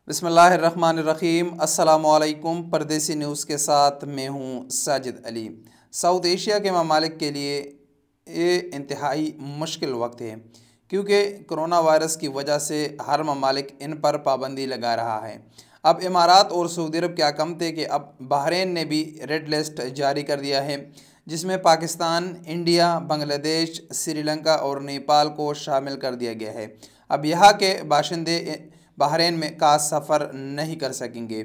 बिस्मिल्लाहिर्रहमानिर्रहीम। अस्सलामुअलैकुम। परदेसी न्यूज़ के साथ मैं हूँ साजिद अली। साउथ एशिया के ममालिक के लिए ये इंतहाई मुश्किल वक्त है, क्योंकि कोरोना वायरस की वजह से हर ममालिक इन पर पाबंदी लगा रहा है। अब इमारात और सऊदी अरब क्या कम थे कि अब बहरीन ने भी रेड लिस्ट जारी कर दिया है, जिसमें पाकिस्तान, इंडिया, बांग्लादेश, श्रीलंका और नेपाल को शामिल कर दिया गया है। अब यहाँ के बाशिंदे बहरीन में का सफ़र नहीं कर सकेंगे।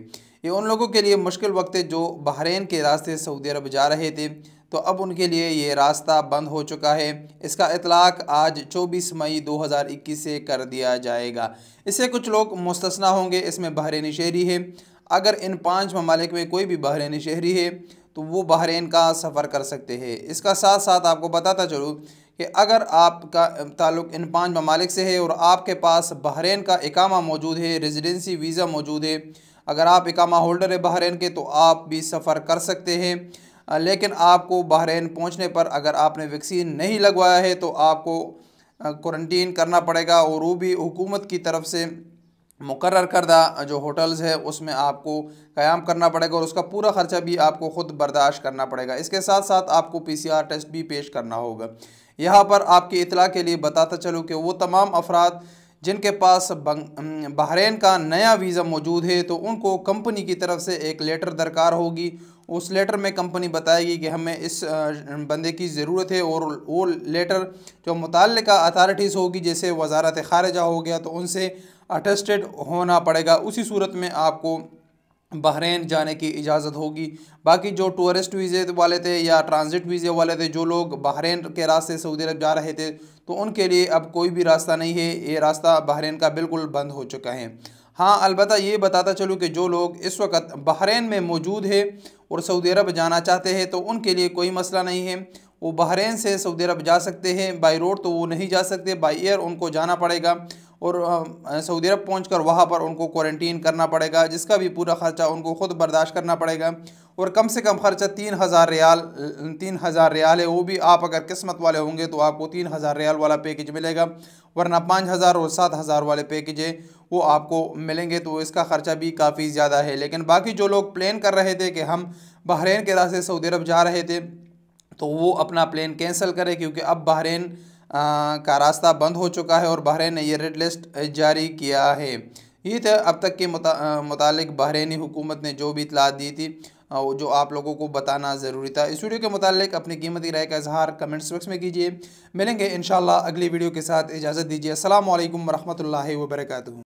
ये उन लोगों के लिए मुश्किल वक्त है जो बहरीन के रास्ते सऊदी अरब जा रहे थे, तो अब उनके लिए ये रास्ता बंद हो चुका है। इसका इतलाक़ आज 24 मई 2021 से कर दिया जाएगा। इससे कुछ लोग मुस्तस्ना होंगे, इसमें बहरीनी शहरी है। अगर इन 5 ममालिक में कोई भी बहरीनी शहरी है तो वो बहरीन का सफ़र कर सकते हैं। इसका साथ साथ आपको बताता चलूँ कि अगर आपका ताल्लुक़ इन 5 ममालिक से है और आपके पास बहरीन का इकामा मौजूद है, रेजिडेंसी वीज़ा मौजूद है, अगर आप इकामा होल्डर है बहरीन के, तो आप भी सफ़र कर सकते हैं। लेकिन आपको बहरीन पहुंचने पर अगर आपने वैक्सीन नहीं लगवाया है तो आपको क्वारंटीन करना पड़ेगा, और वो भी हुकूमत की तरफ से मुकर्रर करदा जो होटल्स है उसमें आपको क़याम करना पड़ेगा, और उसका पूरा ख़र्चा भी आपको ख़ुद बर्दाश्त करना पड़ेगा। इसके साथ साथ आपको PCR टेस्ट भी पेश करना होगा। यहाँ पर आपकी इतला के लिए बताता चलूँ कि वो तमाम अफराद जिनके पास बहरीन का नया वीज़ा मौजूद है, तो उनको कंपनी की तरफ से एक लेटर दरकार होगी। उस लेटर में कंपनी बताएगी कि हमें इस बंदे की ज़रूरत है, और वो लेटर जो मुतल्लिका अथॉरिटीज़ होगी, जैसे वज़ारत ख़ारिजा हो गया, तो उनसे अटेस्टेड होना पड़ेगा। उसी सूरत में आपको बहरीन जाने की इजाज़त होगी। बाकी जो टूरिस्ट वीज़े वाले थे या ट्रांजिट वीज़े वाले थे, जो लोग बहरीन के रास्ते सऊदी अरब जा रहे थे, तो उनके लिए अब कोई भी रास्ता नहीं है। ये रास्ता बहरीन का बिल्कुल बंद हो चुका है। हाँ, अलबत्ता ये बताता चलूँ कि जो लोग इस वक्त बहरीन में मौजूद है और सऊदी अरब जाना चाहते हैं, तो उनके लिए कोई मसला नहीं है। वो बहरीन से सऊदी अरब जा सकते हैं। बाई रोड तो वो नहीं जा सकते, बाई एयर उनको जाना पड़ेगा, और सऊदी अरब पहुंचकर वहां पर उनको क्वारंटीन करना पड़ेगा, जिसका भी पूरा ख़र्चा उनको ख़ुद बर्दाश्त करना पड़ेगा। और कम से कम ख़र्चा 3,000 रियाल है। वो भी आप अगर किस्मत वाले होंगे तो आपको 3,000 रियाल वाला पैकेज मिलेगा, वरना 5,000 और 7,000 वाले पैकेज है वो आपको मिलेंगे। तो इसका ख़र्चा भी काफ़ी ज़्यादा है। लेकिन बाकी जो लोग प्लान कर रहे थे कि हम बहरीन के रास्ते सऊदी अरब जा रहे थे, तो वो अपना प्लान कैंसिल करें, क्योंकि अब बहरीन का रास्ता बंद हो चुका है और बहरीन ने ये रेड लिस्ट जारी किया है। ये थे अब तक के मुतालिक बहरीनी हुकूमत ने जो भी इतलात दी थी, जो आप लोगों को बताना ज़रूरी था। इस वीडियो के मुतालिक अपनी कीमती राय का इजहार कमेंट्स बॉक्स में कीजिए। मिलेंगे इंशाअल्लाह अगली वीडियो के साथ। इजाज़त दीजिए। अस्सलामु अलैकुम वरहमतुल्लाहि वबरकातुहू।